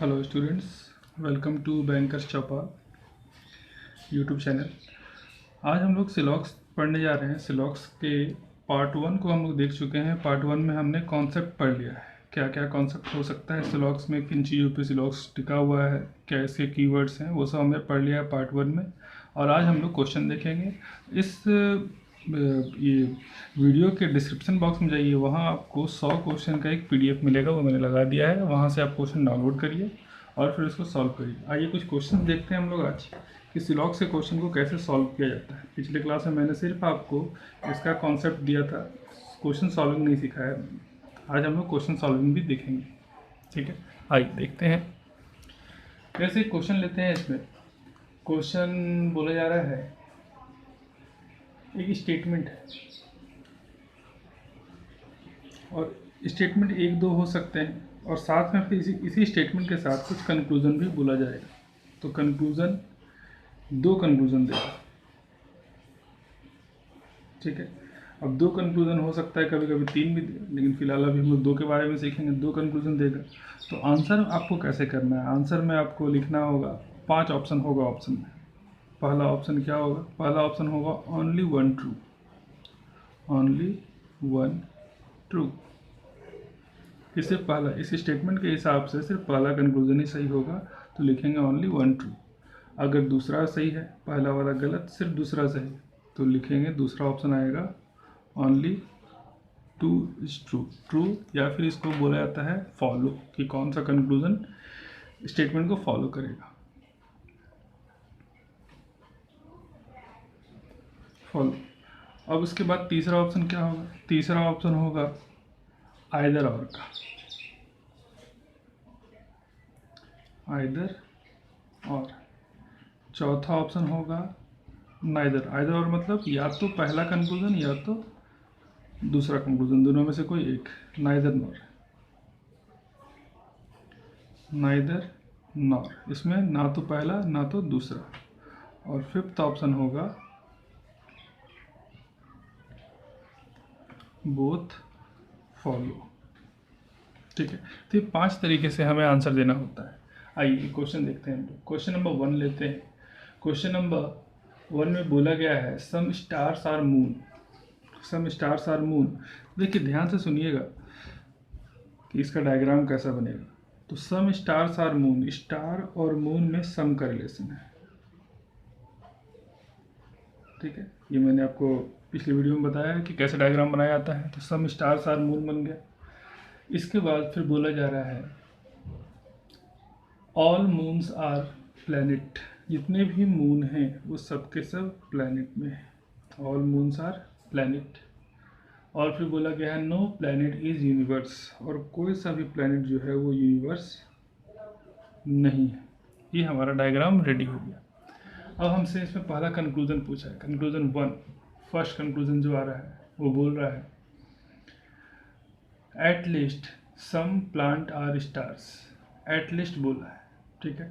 Hello students, welcome to Bankers Chaupal YouTube channel. आज हम लोग सिलॉक्स पढ़ने जा रहे हैं। सिलॉक्स के पार्ट 1 को हम लोग देख चुके हैं। पार्ट 1 में हमने कॉन्सेप्ट पढ़ लिया है, क्या क्या कॉन्सेप्ट हो सकता है सिलॉक्स में, किन चीज़ों पे सिलॉक्स टिका हुआ है, क्या इसके कीवर्ड्स हैं, वो सब हमने पढ़ लिया है पार्ट 1 में। और आज हम लोग क्वेश्चन देखेंगे। इस ये वीडियो के डिस्क्रिप्शन बॉक्स में जाइए, वहाँ आपको 100 क्वेश्चन का एक PDF मिलेगा, वो मैंने लगा दिया है। वहाँ से आप क्वेश्चन डाउनलोड करिए और फिर उसको सॉल्व करिए। आइए कुछ क्वेश्चन देखते हैं हम लोग आज कि सिलॉक्स से क्वेश्चन को कैसे सॉल्व किया जाता है। पिछले क्लास में मैंने सिर्फ आपको इसका कॉन्सेप्ट दिया था, क्वेश्चन सॉल्विंग नहीं सिखाया। आज हम लोग क्वेश्चन सॉल्विंग भी देखेंगे, ठीक है। आइए देखते हैं। कैसे क्वेश्चन लेते हैं। इसमें क्वेश्चन बोला जा रहा है, एक स्टेटमेंट है और स्टेटमेंट 1-2 हो सकते हैं और साथ में फिर इसी स्टेटमेंट के साथ कुछ कंक्लूजन भी बोला जाएगा। तो कंक्लूजन 2 कंक्लूजन देगा, ठीक है। अब 2 कंक्लूजन हो सकता है, कभी कभी 3 भी दे, लेकिन फिलहाल अभी हम लोग 2 के बारे में सीखेंगे। 2 कंक्लूजन देगा। तो आंसर आपको कैसे करना है। आंसर में आपको लिखना होगा, 5 ऑप्शन होगा। ऑप्शन में पहला ऑप्शन क्या होगा। पहला ऑप्शन होगा only one true, only one true. इससे पहला, इस स्टेटमेंट के हिसाब से सिर्फ पहला कंक्लूजन ही सही होगा, तो लिखेंगे ओनली वन ट्रू। अगर दूसरा सही है, पहला वाला गलत, सिर्फ दूसरा सही, तो लिखेंगे दूसरा ऑप्शन आएगा only two is true. True या फिर इसको बोला जाता है फॉलो, कि कौन सा कंक्लूजन स्टेटमेंट को फॉलो करेगा। फॉलो। अब उसके बाद तीसरा ऑप्शन क्या होगा। तीसरा ऑप्शन होगा आइदर और का, आइदर और। चौथा ऑप्शन होगा नाइदर। आइदर और मतलब या तो पहला कंक्लूजन या तो दूसरा कंक्लूजन, दोनों में से कोई एक। नाइदर नॉर, नाइदर नॉर, इसमें ना तो पहला ना तो दूसरा। और फिफ्थ ऑप्शन होगा बोथ फॉलो, ठीक है। तो ये 5 तरीके से हमें आंसर देना होता है। आइए क्वेश्चन देखते हैं हम लोग। क्वेश्चन नंबर 1 लेते हैं। क्वेश्चन नंबर 1 में बोला गया है some stars are moon. Some stars are moon. देखिए ध्यान से सुनिएगा कि इसका डायग्राम कैसा बनेगा। तो सम स्टार्स आर मून, स्टार और मून में सम का रिलेशन है, ठीक है। ये मैंने आपको पिछले वीडियो में बताया है कि कैसे डायग्राम बनाया जाता है। तो सम स्टार्स आर मून बन गया। इसके बाद फिर बोला जा रहा है ऑल मून्स आर प्लैनेट। जितने भी मून हैं वो सब के सब प्लैनेट में है। All moons our planet. और फिर बोला गया है नो प्लैनेट इज यूनिवर्स, और कोई सा भी प्लैनेट जो है वो यूनिवर्स नहीं है। ये हमारा डायग्राम रेडी हो गया। अब हमसे इसमें पहला कंक्लूजन पूछा है। कंक्लूजन 1, फर्स्ट कंक्लूजन जो आ रहा है वो बोल रहा है at least some plant are stars. At least बोला है, ठीक है।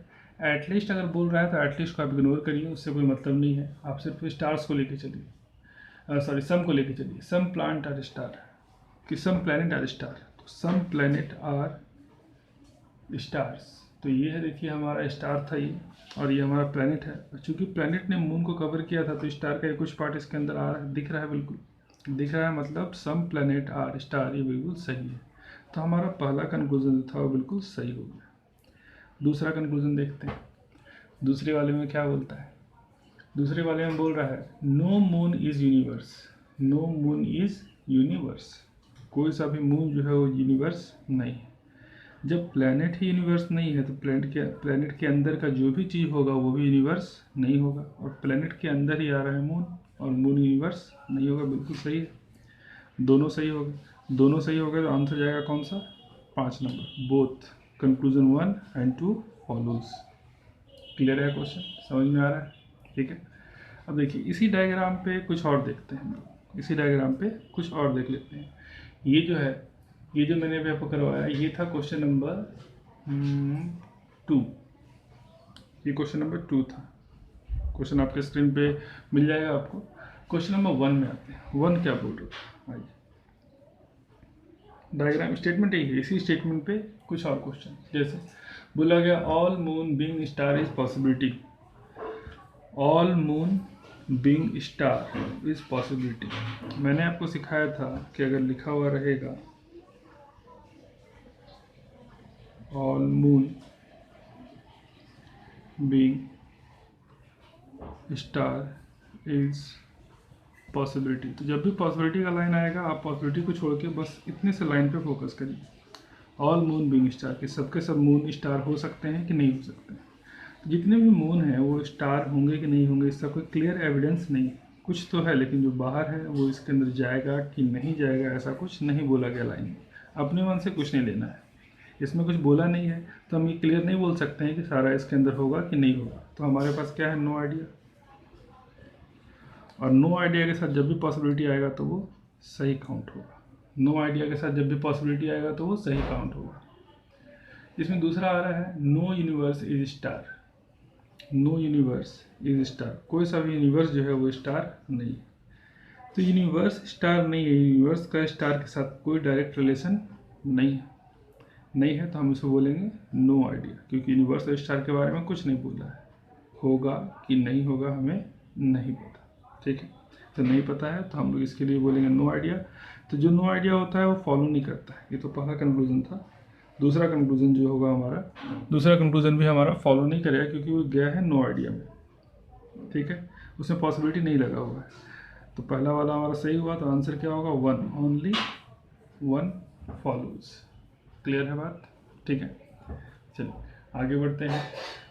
एट लीस्ट अगर बोल रहा है तो एट लीस्ट को आप इग्नोर करिए, उससे कोई मतलब नहीं है। आप सिर्फ स्टार्स को लेके चलिए, सॉरी सम को लेके चलिए। सम प्लांट आर स्टार, कि सम प्लैनेट आर स्टार। तो सम प्लैनेट आर स्टार्स, तो ये है, देखिए हमारा स्टार था ये, और ये हमारा प्लैनेट है। चूंकि प्लैनेट ने मून को कवर किया था तो स्टार का कुछ पार्ट इसके अंदर आ रहा है, दिख रहा है, बिल्कुल दिख रहा है। मतलब सम प्लैनेट आर स्टार, ये बिल्कुल सही है। तो हमारा पहला कंक्लूजन जो था वो बिल्कुल सही हो गया। दूसरा कंक्लूजन देखते हैं। दूसरे वाले में क्या बोलता है। दूसरे वाले में बोल रहा है no moon is universe. No moon is universe, कोई सा भी मून जो है वो यूनिवर्स नहीं है। जब प्लैनेट ही यूनिवर्स नहीं है तो प्लैनेट के अंदर का जो भी चीज़ होगा वो भी यूनिवर्स नहीं होगा। और प्लैनेट के अंदर ही आ रहा है मून, और मून यूनिवर्स नहीं होगा। बिल्कुल सही है, दोनों सही हो गए। दोनों सही हो गए तो आंसर जाएगा कौन सा, 5 number. Both conclusion 1 and 2 follows. Clear है क्वेश्चन, समझ में आ रहा है, ठीक है। अब देखिए इसी डायग्राम पे कुछ और देखते हैं हम लोग। इसी डायग्राम पे कुछ और देख लेते हैं। ये जो है, ये जो मैंने अभी आपको करवाया, ये था क्वेश्चन नंबर 2। ये क्वेश्चन नंबर 2 था। क्वेश्चन आपके स्क्रीन पे मिल जाएगा आपको। क्वेश्चन नंबर 1 में आते हैं। 1 क्या बोल रहे हो। आइए, डायग्राम स्टेटमेंट यही है, इसी स्टेटमेंट पे कुछ और क्वेश्चन। जैसे बोला गया all moon being star is possibility, all moon being star is possibility. मैंने आपको सिखाया था कि अगर लिखा हुआ रहेगा all moon being star is possibility, तो जब भी पॉसिबिलिटी का लाइन आएगा आप पॉसिबिलिटी को छोड़ के बस इतने से लाइन पे फोकस करिए। ऑल मून बीइंग स्टार, कि सबके सब मून स्टार हो सकते हैं कि नहीं हो सकते हैं। जितने भी मून हैं वो स्टार होंगे कि नहीं होंगे इसका कोई क्लियर एविडेंस नहीं है। कुछ तो है लेकिन जो बाहर है वो इसके अंदर जाएगा कि नहीं जाएगा ऐसा कुछ नहीं बोला गया लाइन में। अपने मन से कुछ नहीं लेना है, इसमें कुछ बोला नहीं है तो हम ये क्लियर नहीं बोल सकते हैं कि सारा इसके अंदर होगा कि नहीं होगा। तो हमारे पास क्या है, नो आइडिया। और नो आइडिया के साथ जब भी पॉसिबिलिटी आएगा तो वो सही काउंट होगा। नो आइडिया के साथ जब भी पॉसिबिलिटी आएगा तो वो सही काउंट होगा। इसमें दूसरा आ रहा है no universe is star, no universe is star, कोई सा भी यूनिवर्स जो है वो स्टार नहीं है। तो यूनिवर्स स्टार नहीं है, यूनिवर्स का स्टार के साथ कोई डायरेक्ट रिलेशन नहीं है, नहीं है तो हम इसको बोलेंगे नो आइडिया, क्योंकि यूनिवर्स और स्टार के बारे में कुछ नहीं बोला है। होगा कि नहीं होगा हमें नहीं पता, ठीक है। तो नहीं पता है तो हम लोग इसके लिए बोलेंगे नो आइडिया। तो जो नो आइडिया होता है वो फॉलो नहीं करता है, ये तो पहला कंक्लूजन था। दूसरा कंक्लूजन जो होगा हमारा, दूसरा कंक्लूजन भी हमारा फॉलो नहीं करेगा क्योंकि वो गया है नो आइडिया में, ठीक है, उसमें पॉसिबिलिटी नहीं लगा हुआ है। तो पहला वाला हमारा सही हुआ, तो आंसर क्या होगा, one, only one follows. Clear है बात, ठीक है। चलिए आगे बढ़ते हैं।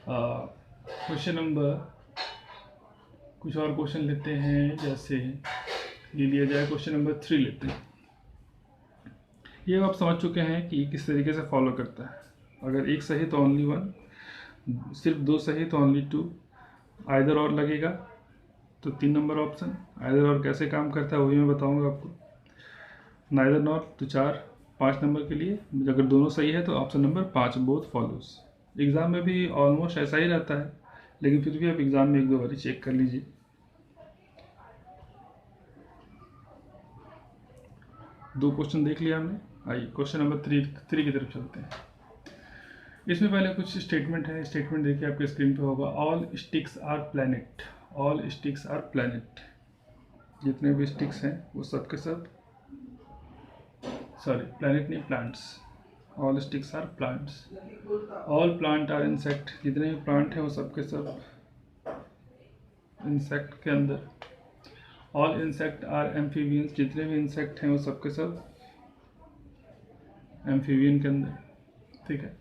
क्वेश्चन नंबर, कुछ और क्वेश्चन लेते हैं, जैसे ये लिया जाए क्वेश्चन नंबर 3 लेते हैं। ये आप समझ चुके हैं कि किस तरीके से फॉलो करता है। अगर एक सही तो ओनली वन, सिर्फ दो सही तो ओनली टू, आइदर और लगेगा तो 3 नंबर ऑप्शन। आइदर और कैसे काम करता है वही मैं बताऊंगा आपको। नाइदर नॉट तो 4, 5 नंबर के लिए। अगर दोनों सही है तो option number 5 both follows. Exam में भी ऑलमोस्ट ऐसा ही रहता है, लेकिन फिर भी आप एग्ज़ाम में एक दो बार चेक कर लीजिए। दो क्वेश्चन देख लिया हमने, आइए क्वेश्चन नंबर 3 की तरफ चलते हैं। इसमें पहले कुछ स्टेटमेंट है, स्टेटमेंट देखिए आपके स्क्रीन पे होगा। All sticks are planet, all sticks are planet, जितने भी स्टिक्स हैं वो सब के सब, सॉरी प्लैनेट नहीं plants, all sticks are plants. All plant are insect, जितने भी प्लांट हैं वो सब के सब इंसेक्ट के अंदर। ऑल इंसेक्ट आर एम्फीबियंस, जितने भी इंसेक्ट हैं वो सब के सब एम्फीबियन के अंदर, ठीक है।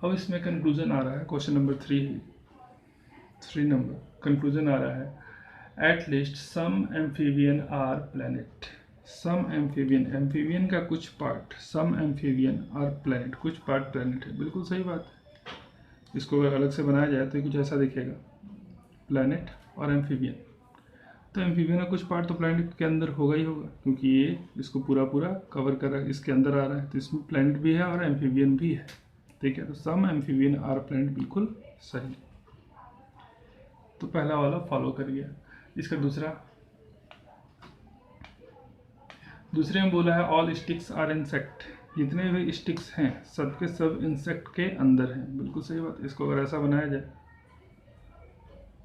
अब इसमें कंक्लूजन आ रहा है, क्वेश्चन नंबर 3 नंबर कंक्लूजन आ रहा है, at least some amphibian are planet, some amphibian, amphibian का कुछ part, some amphibian are planet, कुछ पार्ट प्लैनेट है। बिल्कुल सही बात है। इसको अगर अलग से बनाया जाए तो कुछ ऐसा दिखेगा, प्लैनेट और एम्फीबियन। तो एम्फीबियन का कुछ पार्ट तो प्लैनेट के अंदर होगा ही होगा, क्योंकि ये इसको पूरा पूरा कवर कर रहा है, इसके अंदर आ रहा है, तो इसमें प्लैनेट भी है और एम्फीबियन भी है, ठीक है। तो सम एम्फीबियन आर प्लैनेट बिल्कुल सही, तो पहला वाला फॉलो कर गया। इसका दूसरे में बोला है ऑल स्टिक्स आर इंसेक्ट, जितने भी स्टिक्स हैं सबके सब इंसेक्ट के अंदर हैं। बिल्कुल सही बात। इसको अगर ऐसा बनाया जाए,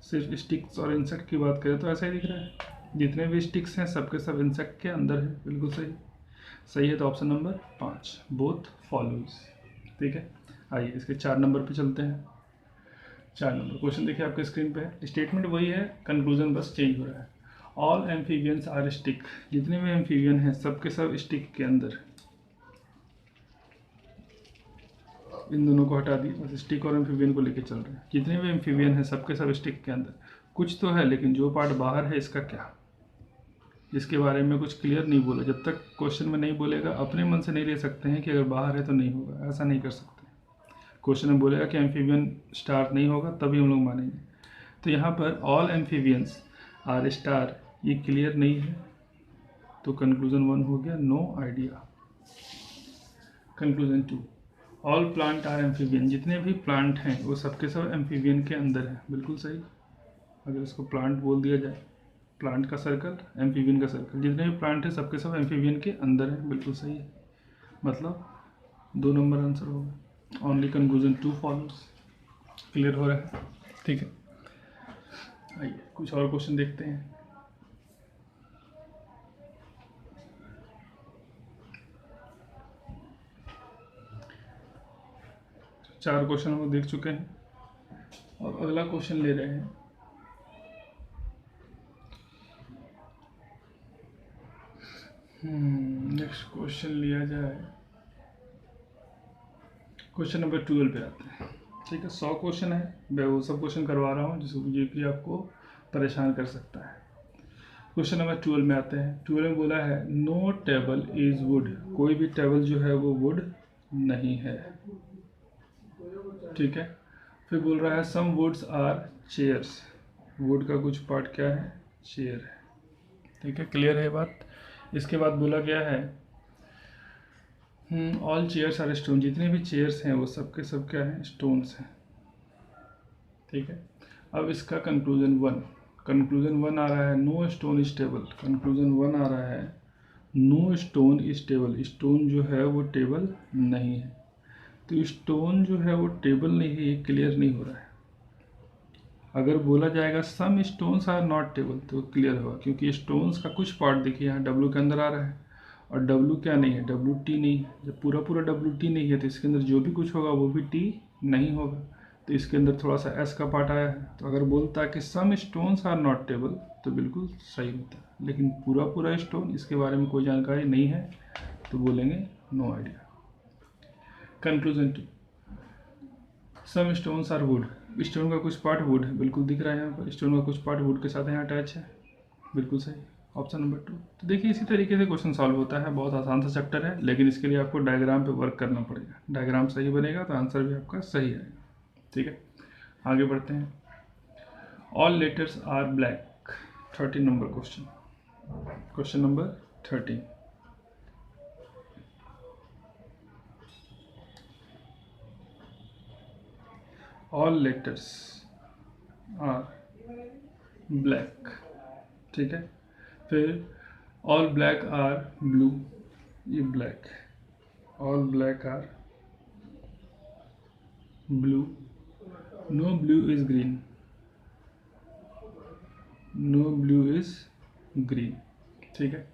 सिर्फ स्टिक्स और इंसेक्ट की बात करें तो ऐसा ही दिख रहा है, जितने भी स्टिक्स हैं सबके सब इंसेक्ट के अंदर है। बिल्कुल सही, सही है तो ऑप्शन नंबर 5 बोथ फॉलोज, ठीक है। आइए इसके 4 नंबर पे चलते हैं। 4 नंबर क्वेश्चन देखिए आपके स्क्रीन पे है, स्टेटमेंट वही है, कंक्लूजन बस चेंज हो रहा है। ऑल एम्फीबियंस आर स्टिक, जितने भी एम्फीबियन हैं सबके सब स्टिक के अंदर। इन दोनों को हटा दिए, बस स्टिक और एम्फीबियन को लेके चल रहे हैं। जितने भी एम्फीबियन हैं सबके सब स्टिक के अंदर। कुछ तो है लेकिन जो पार्ट बाहर है इसका क्या, इसके बारे में कुछ क्लियर नहीं बोला। जब तक क्वेश्चन में नहीं बोलेगा अपने मन से नहीं ले सकते हैं कि अगर बाहर है तो नहीं होगा, ऐसा नहीं कर सकते। क्वेश्चन में बोलेगा कि एम्फीबियन स्टार नहीं होगा तभी हम लोग मानेंगे। तो यहाँ पर ऑल एम्फीबियंस आर स्टार, ये क्लियर नहीं है, तो कंक्लूजन 1 हो गया, no idea. Conclusion 2, all plant are amphibian, जितने भी प्लांट हैं वो सबके सब एम्फीबियन के अंदर हैं। बिल्कुल सही। अगर इसको प्लांट बोल दिया जाए, प्लांट का सर्कल, एम्फीबियन का सर्कल, जितने भी प्लांट हैं सबके सब एम्फीबियन के अंदर हैं। बिल्कुल सही है, मतलब 2 नंबर आंसर होगा। Only conclusion 2 follows. क्लियर हो रहा है? ठीक है, आइए कुछ और क्वेश्चन देखते हैं। चार क्वेश्चन हम देख चुके हैं और अगला क्वेश्चन ले रहे हैं। नेक्स्ट क्वेश्चन लिया जाए, क्वेश्चन नंबर 12 पे आते हैं। ठीक है, 100 क्वेश्चन है, मैं वो सब क्वेश्चन करवा रहा हूँ जिसको कि आपको परेशान कर सकता है। क्वेश्चन नंबर 12 में आते हैं। 12 में बोला है नो टेबल इज वुड, कोई भी टेबल जो है वो वुड नहीं है। ठीक है, फिर बोल रहा है सम वुड्स आर चेयर्स, वुड का कुछ पार्ट क्या है? चेयर है। ठीक है, क्लियर है बात? इसके बाद बोला गया है ऑल चेयर्स आर स्टोन, जितने भी चेयर्स हैं वो सब के सब क्या हैं? स्टोन्स हैं। ठीक है, अब इसका कंक्लूजन वन आ रहा है no stone is table. Conclusion one आ रहा है no stone is table, stone जो है वो टेबल नहीं है। तो स्टोन जो है वो टेबल नहीं है, ये क्लियर नहीं हो रहा है। अगर बोला जाएगा some stones are not table तो क्लियर होगा, क्योंकि स्टोन्स का कुछ पार्ट देखिए यहाँ डब्लू के अंदर आ रहा है और डब्लू क्या नहीं है? डब्लू टी नहीं है। जब पूरा पूरा डब्लू टी नहीं है तो इसके अंदर जो भी कुछ होगा वो भी टी नहीं होगा, तो इसके अंदर थोड़ा सा एस का पार्ट आया है। तो अगर बोलता है कि some stones are not table तो बिल्कुल सही होता है, लेकिन पूरा पूरा स्टोन इसके बारे में कोई जानकारी नहीं है तो बोलेंगे no idea. Conclusion 2, some stones are wood, stone का कुछ पार्ट वुड है, बिल्कुल दिख रहा है यहाँ पर, स्टोन का कुछ पार्ट वुड के साथ यहाँ अटैच है, बिल्कुल सही, ऑप्शन नंबर 2। तो देखिए इसी तरीके से क्वेश्चन सॉल्व होता है, बहुत आसान सा चैप्टर है, लेकिन इसके लिए आपको डायग्राम पे वर्क करना पड़ेगा। डायग्राम सही बनेगा तो आंसर भी आपका सही आएगा। ठीक है, आगे बढ़ते हैं। All letters are black, 13 number question, question number 13। All letters are black. ठीक है, फिर ऑल ब्लैक आर ब्लू, ये black, all black are blue, no blue is green, no blue is green. ठीक है,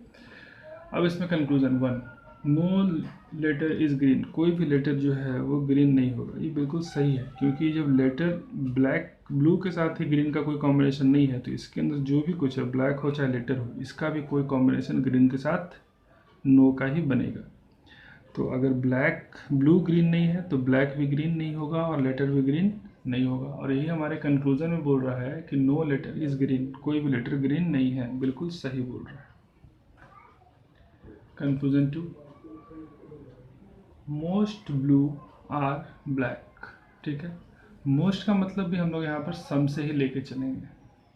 अब इसमें conclusion 1, no letter is green, कोई भी लेटर जो है वो ग्रीन नहीं होगा, ये बिल्कुल सही है, क्योंकि जब लेटर ब्लैक ब्लू के साथ ही ग्रीन का कोई कॉम्बिनेशन नहीं है तो इसके अंदर जो भी कुछ है, ब्लैक हो चाहे लेटर हो, इसका भी कोई कॉम्बिनेशन ग्रीन के साथ नो का ही बनेगा। तो अगर ब्लैक ब्लू ग्रीन नहीं है तो ब्लैक भी ग्रीन नहीं होगा और लेटर भी ग्रीन नहीं होगा, और यही हमारे कंक्लूजन में बोल रहा है कि नो लेटर इज ग्रीन, कोई भी लेटर ग्रीन नहीं है, बिल्कुल सही बोल रहा है। Conclusion 2, most blue are black. ठीक है, मोस्ट का मतलब भी हम लोग यहाँ पर सम से ही लेके चलेंगे,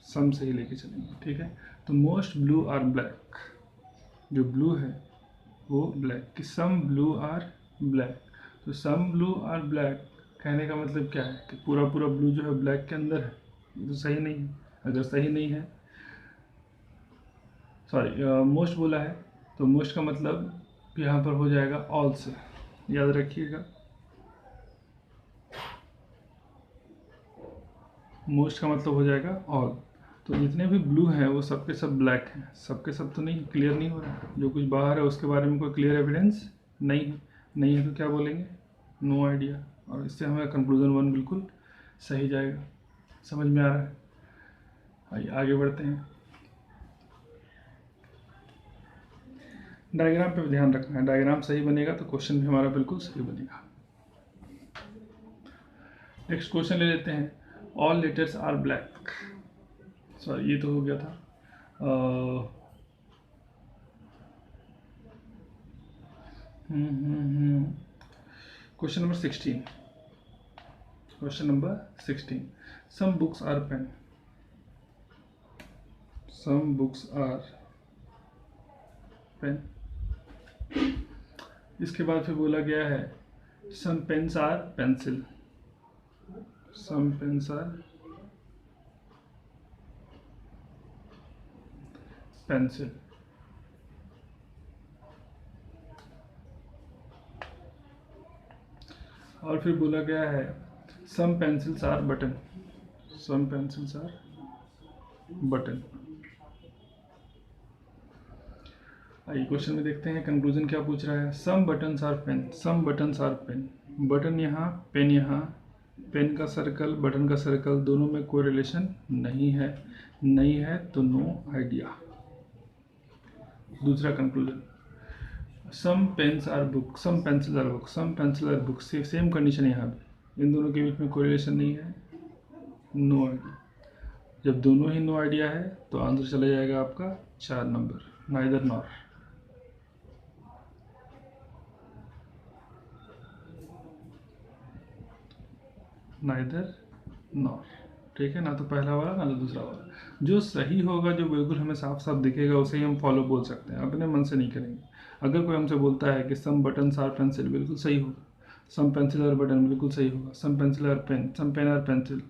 सम से ही लेके चलेंगे। ठीक है, तो मोस्ट ब्लू आर ब्लैक, जो ब्लू है वो ब्लैक, कि सम ब्लू आर ब्लैक, तो सम ब्लू आर ब्लैक कहने का मतलब क्या है कि पूरा पूरा ब्लू जो है ब्लैक के अंदर है, ये तो सही नहीं है। अगर सही नहीं है, सॉरी मोस्ट बोला है तो मोस्ट का मतलब यहाँ पर हो जाएगा ऑल से, याद रखिएगा। मोस्ट का मतलब हो जाएगा ऑल, तो जितने भी ब्लू हैं वो सबके सब ब्लैक हैं, सबके सब तो नहीं, क्लियर नहीं हो रहा है, जो कुछ बाहर है उसके बारे में कोई क्लियर एविडेंस नहीं है, नहीं है तो क्या बोलेंगे? नो आइडिया, और इससे हमें कंक्लूजन 1 बिल्कुल सही जाएगा। समझ में आ रहा है? आइए आगे बढ़ते हैं। डायग्राम पे भी ध्यान रखना है, डायग्राम सही बनेगा तो क्वेश्चन भी हमारा बिल्कुल सही बनेगा। नेक्स्ट क्वेश्चन ले लेते हैं, all letters are black, sorry ये तो हो गया था। Question number 16, question number 16, some books are pen, some books are pen. इसके बाद फिर बोला गया है some pens are pencil, some pens are pencil. और फिर बोला गया है some pencils are button, some pencils are button. आइए क्वेश्चन में देखते हैं कंक्लूजन क्या पूछ रहा है। Some buttons are pen, some buttons are pen, button यहाँ पेन यहाँ, पेन का सर्कल बटन का सर्कल दोनों में कोई रिलेशन नहीं है, नहीं है तो नो आइडिया। दूसरा conclusion, some pens are book, some pencil are book, some pencil are book, same condition यहाँ भी, इन दोनों के बीच में कोई रिलेशन नहीं है, नो आइडिया। जब दोनों ही नो आइडिया है तो आंसर चला जाएगा आपका 4 number, neither nor. Neither nor, ठीक है ना, तो पहला वाला ना तो दूसरा वाला। जो सही होगा, जो बिल्कुल हमें साफ साफ दिखेगा उसे ही हम फॉलो बोल सकते हैं, अपने मन से नहीं करेंगे। अगर कोई हमसे बोलता है कि सम बटन्स आर पेंसिल, बिल्कुल सही होगा, सम पेंसिल आर बटन बिल्कुल सही होगा, some pencil are pen, some pen are pencil,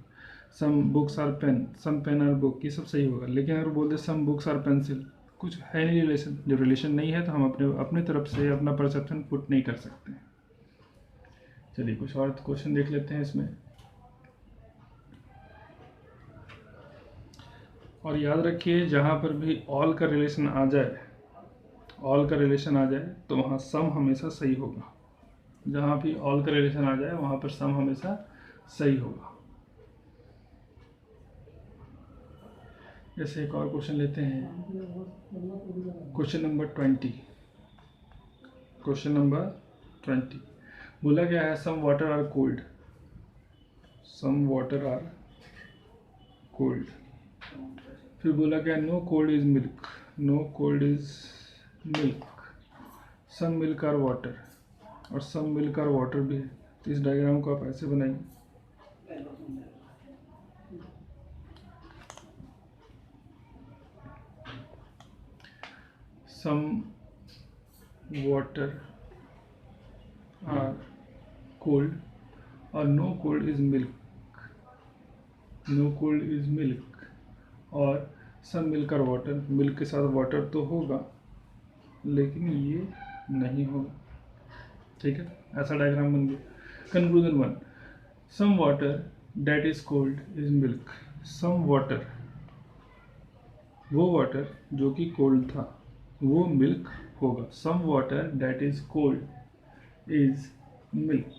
some books are pen, some pen are book, ये सब सही होगा। लेकिन अगर बोल दे सम बुक्स आर पेंसिल, कुछ है नहीं रिलेशन, जब रिलेशन नहीं है तो हम अपने तरफ से अपना परसेप्शन पुट नहीं कर सकते। चलिए कुछ और क्वेश्चन देख लेते हैं इसमें। और याद रखिए जहाँ पर भी ऑल का रिलेशन आ जाए, ऑल का रिलेशन आ जाए तो वहाँ सम हमेशा सही होगा। जहाँ भी ऑल का रिलेशन आ जाए वहाँ पर सम हमेशा सही होगा। जैसे एक और क्वेश्चन लेते हैं, क्वेश्चन नंबर 20। क्वेश्चन नंबर 20 बोला गया है some water are cold, some water are cold. फिर बोला गया no cold is milk, no cold is milk, some milk are water, और सम मिल्क आर वाटर भी है। तो इस डायग्राम को आप ऐसे बनाइए, सम वाटर आर कोल्ड और no cold is milk, no cold is milk, और some milk are water, milk के साथ वाटर तो होगा लेकिन ये नहीं होगा, ठीक है। ऐसा डायग्राम बन गया। Conclusion 1, some water that is cold is milk, some water, वो वाटर जो कि कोल्ड था वो मिल्क होगा, some water that is cold is milk.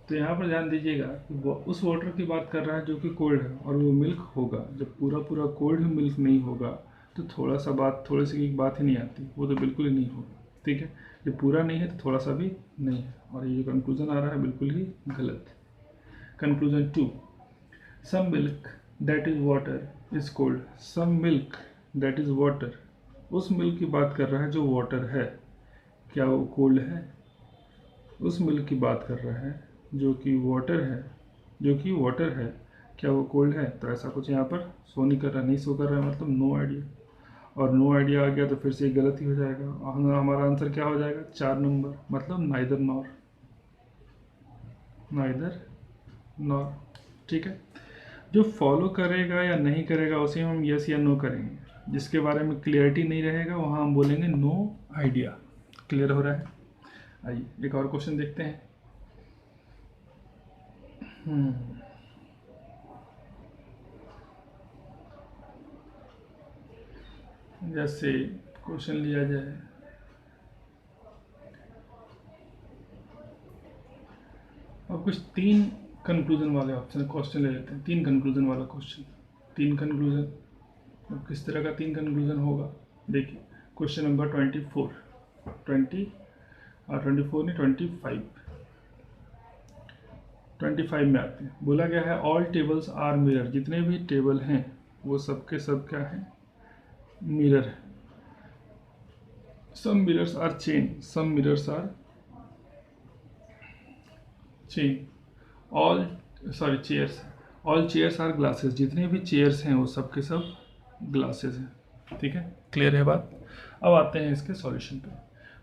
तो यहाँ पर ध्यान दीजिएगा कि वो उस वाटर की बात कर रहा है जो कि कोल्ड है और वो मिल्क होगा। जब पूरा पूरा कोल्ड ही मिल्क नहीं होगा तो थोड़ा सा बात, थोड़ी सी की बात ही नहीं आती, वो तो बिल्कुल ही नहीं होगा, ठीक है। जब पूरा नहीं है तो थोड़ा सा भी नहीं है, और ये जो कंक्लूजन आ रहा है बिल्कुल ही गलत। Conclusion 2, some milk that is water is cold, some milk that is water, उस मिल्क की बात कर रहा है जो वाटर है, क्या वो कोल्ड है? उस मिल्क की बात कर रहा है जो कि वाटर है, जो कि वाटर है, क्या वो कोल्ड है? तो ऐसा कुछ यहाँ पर शो नहीं कर रहा, नहीं शो कर रहा है, मतलब नो आइडिया। और नो आइडिया आ गया तो फिर से गलत ही हो जाएगा, हमारा आंसर क्या हो जाएगा? 4 नंबर, मतलब नाइदर नॉर, नाइदर नॉर, ठीक है। जो फॉलो करेगा या नहीं करेगा उसे हम यस या नो करेंगे, जिसके बारे में क्लियरिटी नहीं रहेगा वहाँ हम बोलेंगे नो आइडिया। क्लियर हो रहा है? आइए एक और क्वेश्चन देखते हैं। जैसे क्वेश्चन लिया जाए, और कुछ 3 कंक्लूजन वाले ऑप्शन क्वेश्चन ले लेते हैं। 3 कंक्लूजन वाला क्वेश्चन, 3 कंक्लूजन, अब किस तरह का 3 कंक्लूजन होगा देखिए। क्वेश्चन नंबर 24, 20 और 24 नहीं 25 में आते हैं। बोला गया है ऑल टेबल्स आर मिरर, जितने भी टेबल हैं वो सब के सब क्या हैं? मिरर है। Some mirrors are chain, some mirrors are chain, all sorry chairs, all chairs are glasses, जितने भी चेयर्स हैं वो सब के सब ग्लासेस हैं, ठीक है। क्लियर है बात? अब आते हैं इसके सॉल्यूशन पे,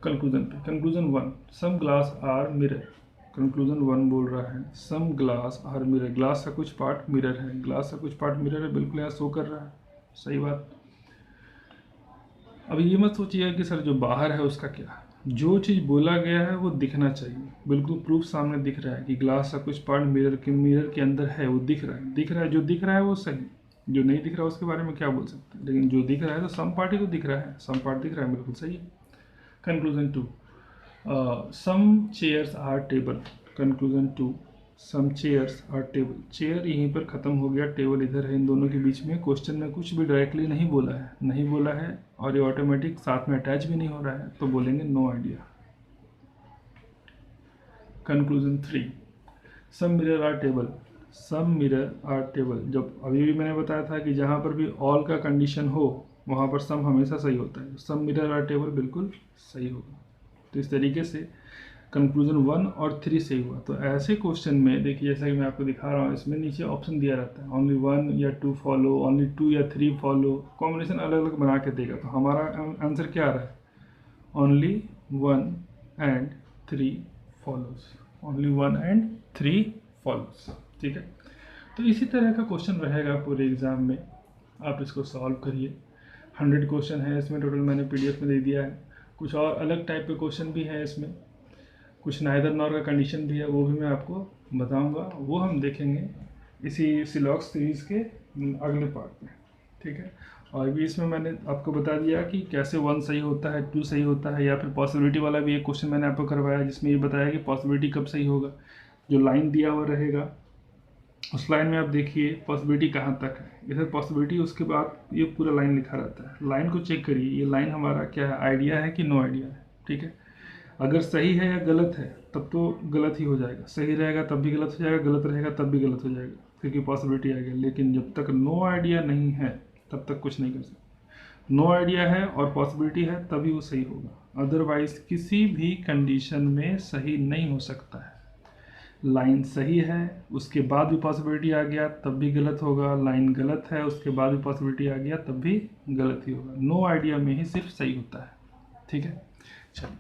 कंक्लूजन पे। Conclusion 1, some glass are mirror, conclusion 1 बोल रहा है some glass are mirror, glass का कुछ पार्ट मिरर है, ग्लास का कुछ पार्ट मिरर है, बिल्कुल यहाँ शो कर रहा है, सही बात। अब ये मत सोचिएगा कि सर जो बाहर है उसका क्या, जो चीज़ बोला गया है वो दिखना चाहिए, बिल्कुल प्रूफ सामने दिख रहा है कि ग्लास का कुछ पार्ट मिरर के अंदर है, वो दिख रहा है, जो दिख रहा है वो सही, जो नहीं दिख रहा है उसके बारे में क्या बोल सकते हैं, लेकिन जो दिख रहा है तो सम पार्ट ही तो दिख रहा है, सम पार्ट दिख रहा है, बिल्कुल सही है। Conclusion 2, some chairs are table. Conclusion 2, some chairs are table. Chair यहीं पर ख़त्म हो गया, टेबल इधर है, इन दोनों के बीच में क्वेश्चन में कुछ भी डायरेक्टली नहीं बोला है और ये ऑटोमेटिक साथ में अटैच भी नहीं हो रहा है, तो बोलेंगे no idea. Conclusion 3, some mirror are table. Some mirror are table, जब अभी भी मैंने बताया था कि जहाँ पर भी ऑल का कंडीशन हो वहाँ पर सम हमेशा सही होता है, सम मिरर आर टेबल बिल्कुल सही होगा। तो इस तरीके से कंक्लूजन 1 और 3 सही हुआ। तो ऐसे क्वेश्चन में देखिए, जैसा कि मैं आपको दिखा रहा हूँ, इसमें नीचे ऑप्शन दिया रहता है, ओनली 1 या 2 फॉलो, ओनली 2 या 3 फॉलो, कॉम्बिनेशन अलग अलग बना के देगा। तो हमारा आंसर क्या आ रहा है, only 1 and 3 follows, only 1 and 3 follows. ठीक है, तो इसी तरह का क्वेश्चन रहेगा पूरे एग्जाम में, आप इसको सॉल्व करिए। 100 क्वेश्चन है इसमें टोटल, मैंने PDF में दे दिया है। कुछ और अलग टाइप के क्वेश्चन भी हैं इसमें, कुछ नाइदर नॉर का कंडीशन भी है, वो भी मैं आपको बताऊंगा, वो हम देखेंगे इसी सिलॉक्स सीरीज़ के अगले पार्ट में। ठीक है, और भी इसमें मैंने आपको बता दिया कि कैसे 1 सही होता है, 2 सही होता है, या फिर पॉसिबिलिटी वाला भी एक क्वेश्चन मैंने आपको करवाया जिसमें ये बताया कि पॉसिबिलिटी कब सही होगा। जो लाइन दिया हुआ रहेगा उस लाइन में आप देखिए पॉसिबिलिटी कहाँ तक है, इधर पॉसिबिलिटी, उसके बाद ये पूरा लाइन लिखा रहता है। लाइन को चेक करिए, ये लाइन हमारा क्या है, आइडिया है कि नो आइडिया है। ठीक है, अगर सही है या गलत है तब तो गलत ही हो जाएगा, सही रहेगा तब भी गलत हो जाएगा, गलत रहेगा तब भी गलत हो जाएगा, क्योंकि पॉसिबिलिटी आ गई। लेकिन जब तक नो आइडिया नहीं है तब तक कुछ नहीं कर सकते। नो आइडिया है और पॉसिबिलिटी है तभी वो सही होगा, अदरवाइज किसी भी कंडीशन में सही नहीं हो सकता है। लाइन सही है उसके बाद भी पॉसिबिलिटी आ गया तब भी गलत होगा, लाइन गलत है उसके बाद भी पॉसिबिलिटी आ गया तब भी गलत ही होगा। नो आइडिया में ही सिर्फ सही होता है। ठीक है, चलिए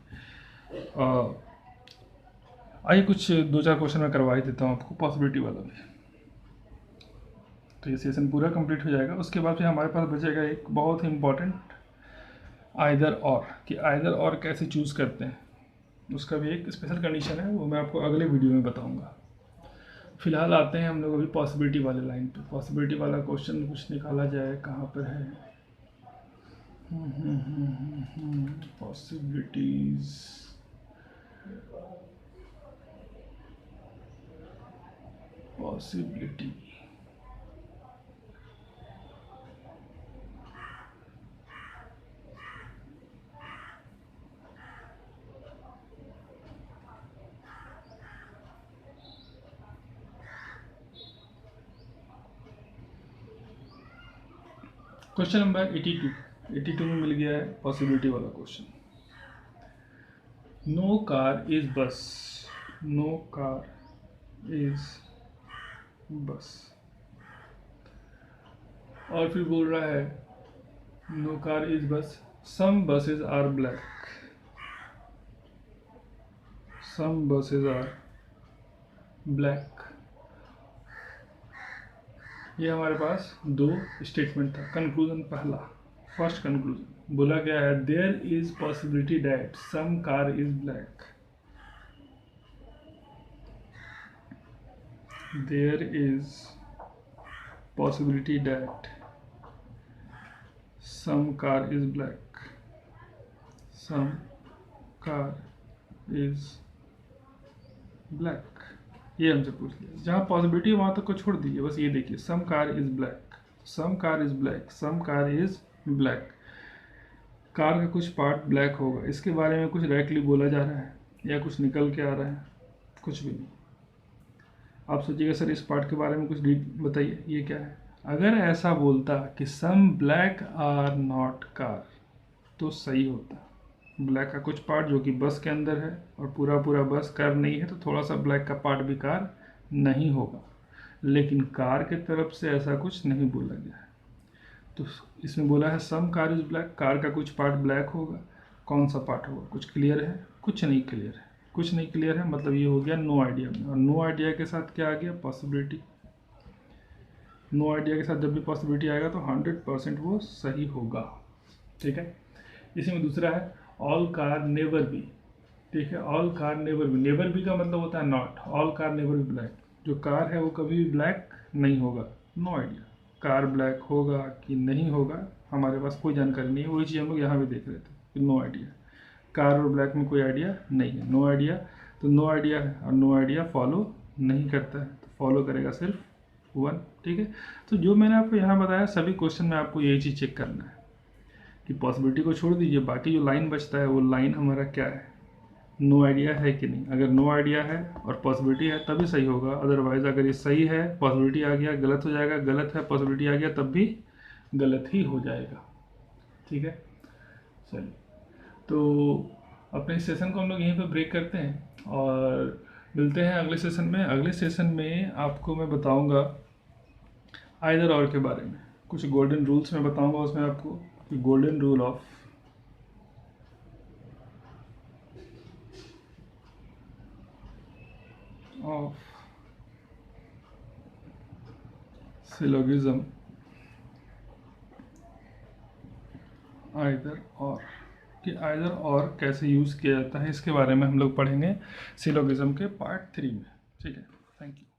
आइए कुछ 2-4 क्वेश्चन मैं करवा ही देता हूँ आपको, पॉसिबिलिटी वाला भी। तो ये सेशन पूरा कंप्लीट हो जाएगा, उसके बाद फिर हमारे पास बचेगा एक बहुत ही इम्पॉर्टेंट आइदर और, कि आइदर और कैसे चूज़ करते हैं, उसका भी एक स्पेशल कंडीशन है, वो मैं आपको अगले वीडियो में बताऊंगा। फिलहाल आते हैं हम लोग अभी पॉसिबिलिटी वाले लाइन पे। पॉसिबिलिटी वाला क्वेश्चन कुछ निकाला जाए, कहाँ पर है, पॉसिबिलिटीज, पॉसिबिलिटी, क्वेश्चन नंबर 82 में मिल गया है पॉसिबिलिटी वाला क्वेश्चन। नो कार इज बस, नो कार इज बस, और फिर बोल रहा है no car is bus, some buses are black, some buses are black. ये हमारे पास 2 स्टेटमेंट था। कंक्लूजन पहला, फर्स्ट कंक्लूजन बोला गया है there is possibility that some car is black, there is possibility that some car is black, some car is black. ये हमसे पूछ लिया, जहाँ पॉसिबिलिटी वहाँ तक को छोड़ दीजिए, बस ये देखिए some car is black, some car is black, some car is black, car का कुछ पार्ट ब्लैक होगा, इसके बारे में कुछ डायरेक्टली बोला जा रहा है या कुछ निकल के आ रहा है, कुछ भी नहीं। आप सोचिएगा सर इस पार्ट के बारे में कुछ बताइए, ये क्या है। अगर ऐसा बोलता कि some black are not car तो सही होता, ब्लैक का कुछ पार्ट जो कि बस के अंदर है और पूरा पूरा बस कार नहीं है, तो थोड़ा सा ब्लैक का पार्ट भी कार नहीं होगा। लेकिन कार के तरफ से ऐसा कुछ नहीं बोला गया है, तो इसमें बोला है सम कार इज ब्लैक, कार का कुछ पार्ट ब्लैक होगा, कौन सा पार्ट होगा, कुछ क्लियर है, कुछ नहीं क्लियर है, कुछ नहीं क्लियर है, मतलब ये हो गया नो आइडिया में। और नो आइडिया के साथ क्या आ गया, पॉसिबिलिटी। नो आइडिया के साथ जब भी पॉसिबिलिटी आएगा तो 100% वो सही होगा। ठीक है, इसी में दूसरा है ऑल कार नेवर बी, ठीक है, all car never be, never be का मतलब होता है not, all car never be black, जो कार है वो कभी भी ब्लैक नहीं होगा, नो आइडिया, कार ब्लैक होगा कि नहीं होगा हमारे पास कोई जानकारी नहीं है, वही चीज़ हम लोग यहाँ भी देख रहे थे कि नो आइडिया, कार और ब्लैक में कोई आइडिया नहीं है, नो आइडिया, तो नो आइडिया है और नो आइडिया फॉलो नहीं करता है, तो फॉलो करेगा सिर्फ 1, ठीक है। तो जो मैंने आपको यहाँ बताया सभी क्वेश्चन में आपको यही चीज़ चेक करना है कि पॉसिबिलिटी को छोड़ दीजिए, बाकी जो लाइन बचता है वो लाइन हमारा क्या है, नो आइडिया है कि नहीं, अगर नो आइडिया है और पॉसिबिलिटी है तभी सही होगा, अदरवाइज अगर ये सही है पॉसिबिलिटी आ गया गलत हो जाएगा, गलत है पॉसिबिलिटी आ गया तब भी गलत ही हो जाएगा, ठीक है। चलिए, तो अपने इस सेशन को हम लोग यहीं पे ब्रेक करते हैं और मिलते हैं अगले सेशन में। अगले सेशन में आपको मैं बताऊंगा आइदर और के बारे में, कुछ गोल्डन रूल्स में बताऊंगा उसमें आपको कि golden rule of syllogism either और, कि आइदर और कैसे यूज़ किया जाता है इसके बारे में हम लोग पढ़ेंगे सिलोगिज्म के पार्ट 3 में, ठीक है। Thank you.